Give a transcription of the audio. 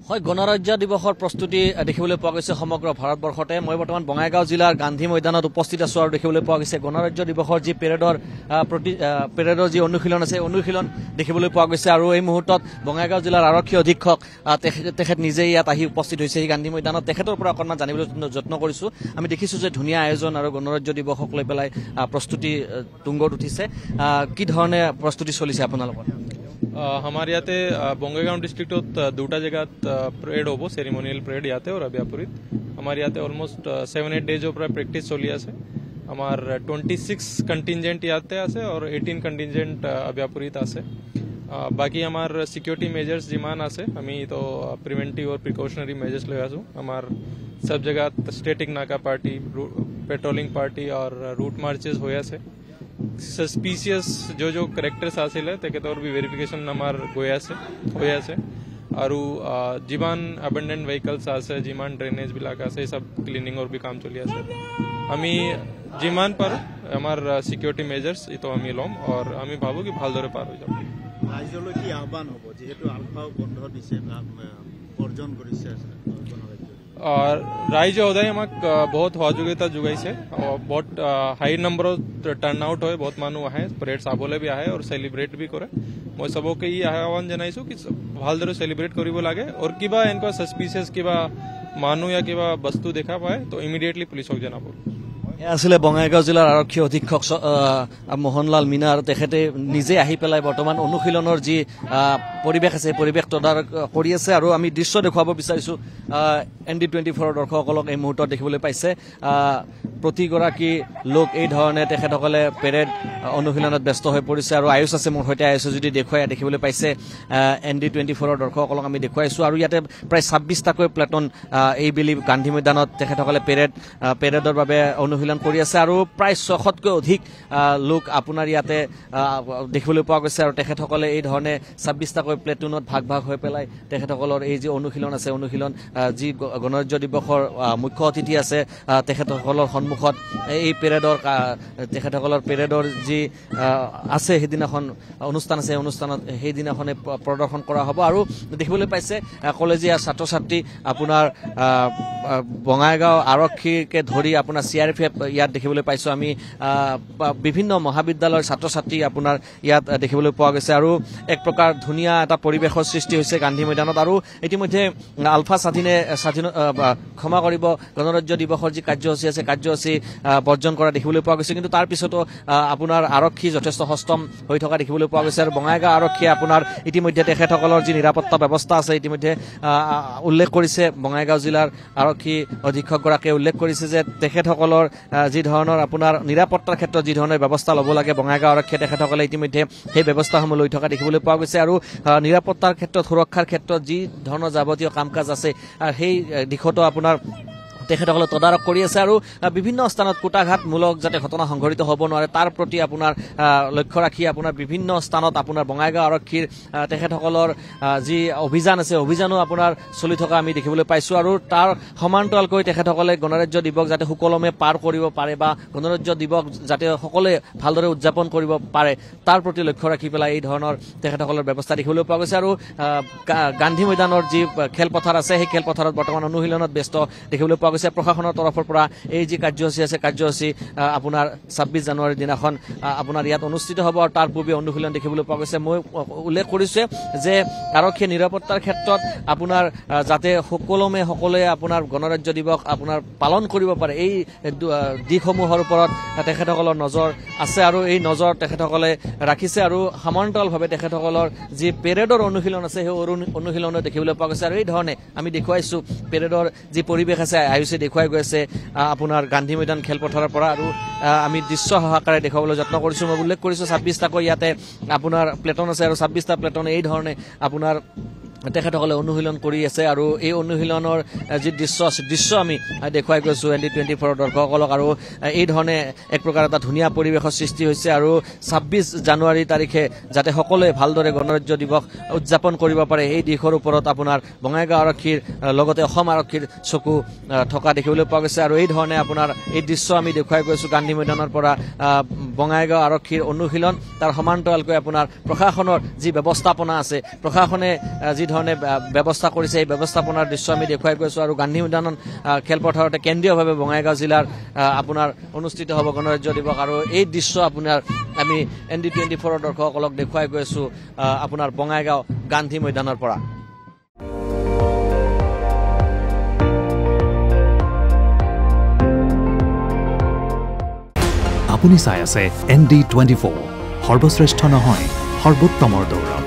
হয় গণৰাজ্য দিৱসৰ প্ৰস্তুতি দেখিবলৈ পোৱা গৈছে সমগ্ৰ ভাৰতবৰ্ষতে মই বৰ্তমান বঙাইগাঁও জিলাৰ গান্ধী ময়দানত উপস্থিত আছো আৰু দেখিবলৈ পোৱা গৈছে গণৰাজ্য দিৱসৰ যি পেৰেডৰ যি অনুশীলন আছে অনুশীলন দেখিবলৈ পোৱা গৈছে আৰু এই মুহূৰ্তত বঙাইগাঁও জিলাৰ আৰক্ষী অধীক্ষক তেখেত নিজে ইয়াত আহি উপস্থিত হৈছে এই গান্ধী ময়দানত তেখেতৰ পৰা অকণমান জানিবলৈ যত্ন কৰিছো আমি দেখিছো যে ধুনীয়া আয়োজন আৰু গণৰাজ্য দিৱসক লৈ পেলাই প্ৰস্তুতি তুংগত উঠিছে কি ধৰণে প্ৰস্তুতি চলিছে আপোনালোকৰ हमारे याते बोंगेगांव डिस्ट्रिक्ट दुटा जगह परेड होबो सेरेमोनियल परेड याते और अभ्यापुरीत हमारे याते ऑलमोस्ट 7-8 डेज ऊपर प्रैक्टिस चली आसे हमार 26 कंटिजेंट याते आसे और 18 कंटिजेंट अभ्यापुरीत आसे बाकी हमार सिक्योरिटी मेजर्स जिमान आसे हमी तो प्रिवेंटिव और प्रिकॉशनरी मेजर्स ले आसू हमार सब जगह स्टेटिक नाका पार्टी पेट्रोलिंग पार्टी और रूट मार्चेस होया से सस्पिशियस जो करेक्टर्स हासिल है तेके तौर भी वेरिफिकेशन हमार होया से और जीवान अबंडेंट व्हीकल्स आसे जीवान ड्रेनेज भी लागा से सब क्लीनिंग और भी काम चलिया से हमी जीवान पर हमार सिक्योरिटी मेजर्स तो हमी लोम और हमी भावो कि भालदरे पार हो जाबो राइजलो की आह्वान होबो जेहेतु आलफाओ बंध दिसे अर्जन करिसे और राइज होदाय हमाक बहुत सहयोगिता जुगाइছে बहुत हाई नंबर टर्न आउट होय बहुत मानु आहे परेड साबले भी आहे और सेलिब्रेट भी करे মই सबके ই আহ্বান জনাইছো কি ভালদৰে সেলিব্ৰেট কৰিব লাগে और কিবা এনকা সসপিशियस কিবা মানু या কিবা বস্তু দেখা পায় তো ইমিডিয়েটলি পুলিশক জনাব আসলে বঙাইগাঁও জিলাৰ আৰক্ষী অধীক্ষক মোহনলাল মিনা আৰু তেখেতে নিজে আহি পেলাই বৰ্তমান অনুশীলনৰ যি পৰিৱেশ আছে পৰিৱেশ তদাৰক কৰি আছে আৰু আমি দৃশ্য দেখুৱাব বিচাৰিছো ND24 দৰ্শকসকলক এই মুহূৰ্তত দেখিবলৈ পাইছে প্ৰতিগৰাকী লোক এই ধৰণে তেখেতসকলে পেৰেড অনুশীলনত ব্যস্ত হৈ পৰিছে আৰু আয়ুষ আছে মোৰ সৈতে আয়ুষ যদি দেখুৱাই দেখিবলৈ পাইছে ND24 দৰ্শকসকলক আমি দেখুৱাইছো আৰু ইয়াতে প্ৰায় 26টাকৈ প্লেটন এই বেলি গান্ধী ময়দানত তেখেতসকলে পেৰেডৰ বাবে অনুশীলন কৰি আছে আৰু প্ৰায় 600তকৈ অধিক লোক আপোনাৰ ইয়াতে দেখিবলৈ পোৱা গৈছে আৰু তেখেতসকলে এই ধৰণে 26টাকৈ প্লেটুনত ভাগ হৈ পেলাই তেখেতসকলৰ এই যে অনুশীলন আছে অনুশীলন যি গণৰাজ্য দিৱসৰ মুখ্য অতিথি আছে তেখেতসকলৰ সন্মুখত এই তেখেতসকলৰ পেৰেডৰ যি আছে সেইদিনাখন অনুষ্ঠান আছে অনুষ্ঠানত সেইদিনাখনে প্ৰদৰ্শন কৰা হ'ব আৰু দেখিবলৈ পাইছে কলেজীয়া ছাত্ৰ ছাত্ৰী আপোনাৰ বঙাইগাঁও আৰক্ষীকে ধৰি আপোনাৰ CRPF ইয়াত দেখিবলৈ পাইছো আমি বিভিন্ন মহাবিদ্যালয়ৰ ছাত্ৰ ছাত্ৰী আপোনাৰ ইয়াত দেখিবলৈ পোৱা গৈছে আৰু এক প্ৰকাৰ ধুনীয়া এটা পৰিৱেশৰ সৃষ্টি হৈছে গান্ধী ময়দানত আৰু ইতিমধ্যে আলফা স্বাধীনে ক্ষমা কৰিব গণৰাজ্য দিৱসৰ যি কাৰ্যসূচী আছে কাৰ্যসূচী বৰ্জন কৰা দেখিবলৈ পোৱা গৈছে কিন্তু তাৰ পিছতো আপোনাৰ আৰক্ষী যথেষ্ট সষ্টম হৈ থকা দেখিবলৈ পোৱা গৈছে আৰু বঙাইগাঁও আৰক্ষীয়ে আপোনাৰ ইতিমধ্যে তেখেতসকলৰ যি নিৰাপত্তা ব্যৱস্থা আছে ইতিমধ্যে উল্লেখ কৰিছে বঙাইগাঁও জিলাৰ আৰক্ষী অধীক্ষকগৰাকীয়ে উল্লেখ কৰিছে যে তেখেতসকলৰ যি ধৰণৰ আপোনাৰ নিৰাপত্তাৰ ক্ষেত্ৰত যি ধৰণৰ ব্যৱস্থা ল'ব লাগে বঙাইগাঁও আৰক্ষীয়ে তেখেতসকলে ইতিমধ্যে সেই ব্যৱস্থাসমূহ লৈ থকা দেখিবলৈ পোৱা গৈছে আৰু নিৰাপত্তাৰ ক্ষেত্ৰত সুৰক্ষাৰ ক্ষেত্ৰত যি ধৰণৰ যাৱতীয় কাম কাজ আছে সেই দিশতো আপোনাৰ তেখেতসকলে তদাৰক কৰি আছে আৰু বিভিন্ন স্থানত কুটাঘাতমূলক যাতে ঘটনা সংঘটিত হ'ব নোৱাৰে তাৰ প্ৰতি আপোনাৰ লক্ষ্য ৰাখি আপোনাৰ বিভিন্ন স্থানত আপোনাৰ বঙাইগাঁও আৰক্ষীৰ তেখেতসকলৰ যি অভিযান আছে অভিযানো আপোনাৰ চলি থকা আমি দেখিবলৈ পাইছো আৰু তাৰ সমান্তৰালকৈ তেখেতসকলে গণৰাজ্য দিৱস যাতে সুকলমে পাৰ কৰিব পাৰে বা গণৰাজ্য দিৱস যাতে সকলোৱে ভালদৰে উদযাপন কৰিব পাৰে তাৰ প্ৰতি লক্ষ্য ৰাখি পেলাই এই ধৰণৰ তেখেতসকলৰ ব্যৱস্থা দেখিবলৈ পোৱা গৈছে আৰু গান্ধী ময়দানৰ যি খেলপথাৰ আছে সেই খেলপথাৰত বৰ্তমান অনুশীলনত ব্যস্ত দেখিবলৈ পোৱা গৈছে প্ৰশাসনৰ তৰফৰ পৰা এই যি কাৰ্যসূচী আছে কাৰ্যসূচী আপোনাৰ 26 জানুৱাৰীৰ দিনাখন আপোনাৰ ইয়াত অনুষ্ঠিত হ'ব আৰু তাৰ পূৰ্বে অনুশীলন দেখিবলৈ পোৱা গৈছে মই উল্লেখ কৰিছো যে আৰক্ষী নিৰাপত্তাৰ ক্ষেত্ৰত আপোনাৰ যাতে সকলোৱে আপোনাৰ গণৰাজ্য দিৱস আপোনাৰ পালন কৰিব পাৰে এই দিশসমূহৰ ওপৰত তেখেতসকলৰ নজৰ আছে আৰু এই নজৰ তেখেতসকলে ৰাখিছে আৰু সমান্তৰালভাৱে তেখেতসকলৰ যি পেৰেডৰ অনুশীলন আছে সেই অনুশীলনো দেখিবলৈ পোৱা গৈছে আৰু এই ধৰণে আমি দেখুৱাইছো পেৰেডৰ যি পৰিৱেশ আছে আয়ুষে দেখুৱাই গৈছে আপোনাৰ গান্ধী ময়দান খেলপথাৰৰ পৰা আৰু আমি দৃশ্য সহকাৰে দেখাবলৈ যত্ন কৰিছো মই উল্লেখ কৰিছো 26টাকৈ ইয়াতে আপোনাৰ প্লেটন আছে আৰু 26টা প্লেটন এই ধৰণে আপোনাৰ তেখেতসকলে অনুশীলন কৰি আছে আৰু এই অনুশীলনৰ যি দৃশ্য আমি দেখুৱাই গৈছোঁ ND24 দৰ্শকসকলক আৰু এই ধৰণে এক প্ৰকাৰ এটা ধুনীয়া পৰিৱেশৰ সৃষ্টি হৈছে আৰু 26 জানুৱাৰী তাৰিখে যাতে সকলোৱে ভালদৰে গণৰাজ্য দিৱস উদযাপন কৰিব পাৰে এই দিশৰ ওপৰত আপোনাৰ বঙাইগাঁও আৰক্ষীৰ লগতে অসম আৰক্ষীৰ চকু থকা দেখিবলৈ পোৱা গৈছে আৰু এই ধৰণে আপোনাৰ এই দৃশ্য আমি দেখুৱাই গৈছোঁ গান্ধী মৈদানৰ পৰা বঙাইগাঁও আৰক্ষীৰ অনুশীলন তাৰ সমান্তৰালকৈ আপোনাৰ প্ৰশাসনৰ যি ব্যৱস্থাপনা আছে প্ৰশাসনে যি ধৰণে ব্যৱস্থা কৰিছে এই ব্যৱস্থাপনাৰ দৃশ্য আমি দেখুৱাই গৈছোঁ আৰু গান্ধী মৈদানত খেলপথাৰতে কেন্দ্ৰীয়ভাৱে বঙাইগাঁও জিলাৰ আপোনাৰ অনুষ্ঠিত হ'ব গণৰাজ্য দিৱস আৰু এই দৃশ্য আপোনাৰ আমি ND24 দৰ্শকসকলক দেখুৱাই গৈছোঁ আপোনাৰ বঙাইগাঁও গান্ধী মৈদানৰ পৰা আপুনি চাই আছে ND24 সৰ্বশ্ৰেষ্ঠ নহয় সৰ্বোত্তমৰ দৌৰ